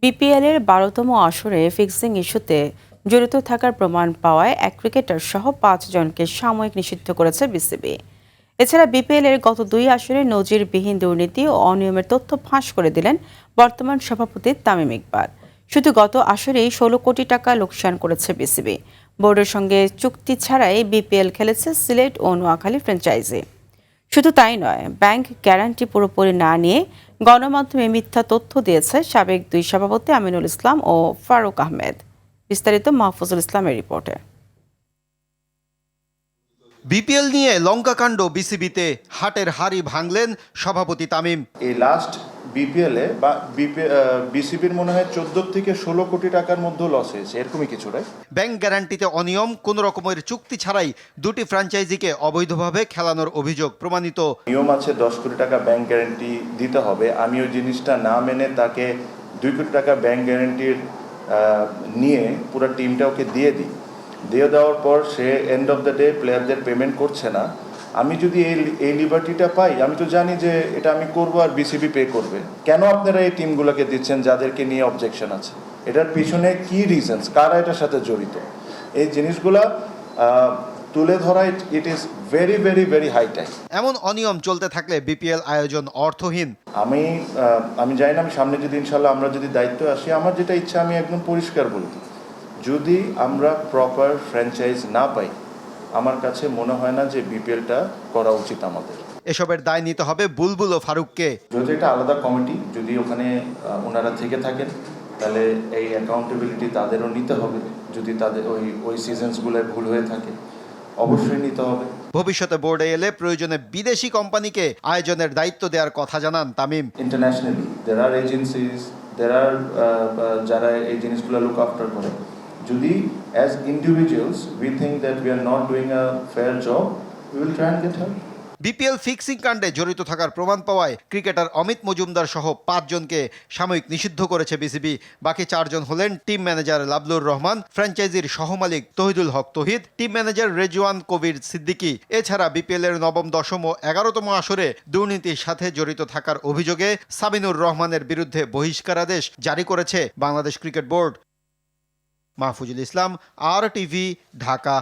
বিপিএলের ১২তম আসরে ফিক্সিং ইস্যুতে জড়িত থাকার প্রমাণ পাওয়ায় এক ক্রিকেটার সহ ৫ জনকে সাময়িক নিষিদ্ধ করেছে বিসিবি। এছাড়া বিপিএলের গত ২ আসরে নজিরবিহীন দুর্নীতি ও অনিয়মের তথ্য ফাঁস করে দিলেন বর্তমান সভাপতি তামিম ইকবাল। শুধু গত আসরেই ১৬ কোটি টাকা লোকসান করেছে বিসিবি। বোর্ডের সঙ্গে চুক্তি ছাড়াই বিপিএল খেলেছে সিলেট ও নোয়াখালী ফ্র্যাঞ্চাইজি। শুধু তাই নয়, ব্যাংক গ্যারান্টি পুরোপুরি না নিয়ে গণমাধ্যমে মিথ্যা তথ্য দিয়েছে সাবেক ২ সভাপতি আমিনুল ইসলাম ও ফারুক আহমেদ। বিস্তারিত মাহফুজুল ইসলামের রিপোর্টে। বিপিএল নিয়ে লঙ্কাকাণ্ড বিসিবিতে, হাটের হাড়ি ভাঙলেন সভাপতি তামিম। এই লাস্ট বিপিএলে বা বিসিবির মনে হয় 14 থেকে 16 কোটি টাকার মধ্যে লস হয়েছে, এরকমই কিছু রাইট। ব্যাংক গ্যারান্টিতে অনিয়ম, কোনো রকমের চুক্তি ছাড়াই দুটি ফ্র্যাঞ্চাইজিকে অবৈধভাবে খেলানোর অভিযোগ প্রমাণিত। নিয়ম আছে 10 কোটি টাকা ব্যাংক গ্যারান্টি দিতে হবে, আমি ওই জিনিসটা না মেনে তাকে 2 কোটি টাকা ব্যাংক গ্যারান্টির নিয়ে পুরো টিমটা ওকে দিয়ে দেওয়ার পর সে এন্ড অফ দ্য ডে প্লেয়ারদের পেমেন্ট করছে না। আমি যদি এই লিবার্টিটা পাই, আমি তো জানি যে এটা আমি করব আর বিসিবি পে করবে। কেন আপনারা এই টিমগুলোকে দিচ্ছেন যাদেরকে নিয়ে অবজেকশন আছে? এটার পিছনে কি রিজনস, কারা এটার সাথে জড়িত, এই জিনিসগুলা তুলে ধরা it is very very very high time. এমন অনিয়ম চলতে থাকলে বিপিএল আয়োজন অর্থহীন। আমি জানি না, আমি সামনে যদি ইনশাল্লাহ আমরা যদি দায়িত্ব আসি, আমার যেটা ইচ্ছা আমি একদম পরিষ্কার বলতে, যদি আমরা প্রপার ফ্র্যাঞ্চাইজ না পাই, আমার কাছে মনে হয় না যে বিপিএলটা করা উচিত আমাদের। এসবের দায় নিতে হবে বুলবুল ও ফারুককে। যদি এটা আলাদা কমিটি, যদি ওখানে ওনারা থেকে থাকেন, তাহলে এই অ্যাকাউন্টেবিলিটি তাদেরও নিতে হবে। যদি তাদের ওই সিজনসগুলোয় ভুল হয়ে থাকে, অবশ্যই নিতে হবে। ভবিষ্যতে বোর্ডে এলে প্রয়োজনে বিদেশি কোম্পানিকে আয়োজনের দায়িত্ব দেওয়ার কথা জানান তামিম। ইন্টারন্যাশনালি দেয়ার আর এজেন্সিজ, যারা এই জিনিসগুলো লুক আফটার করে। যদি as individuals we think that we are not doing a fair job, we will try and get help. BPL fixing কাণ্ডে জড়িত থাকার প্রমাণ পাওয়ায় ক্রিকেটার অমিত মজুমদার সহ ৫ জনকে সাময়িক নিষিদ্ধ করেছে বিসিবি। বাকি 4 জন হলেন টিম ম্যানেজার লাবলুর রহমান, ফ্র্যাঞ্চাইজির সহমালিক তহিদুল হক তহিদ, টিম ম্যানেজার রেজওয়ান কবির সিদ্দিকী। এছাড়া বিপিএলের নবম, দশম ও 11তম আসরে দুর্নীতির সাথে জড়িত থাকার অভিযোগে সাবিনুর রহমানের বিরুদ্ধে বহিষ্কারাদেশ জারি করেছে বাংলাদেশ ক্রিকেট বোর্ড। মাহফুজুল ইসলাম, RTV, ঢাকা।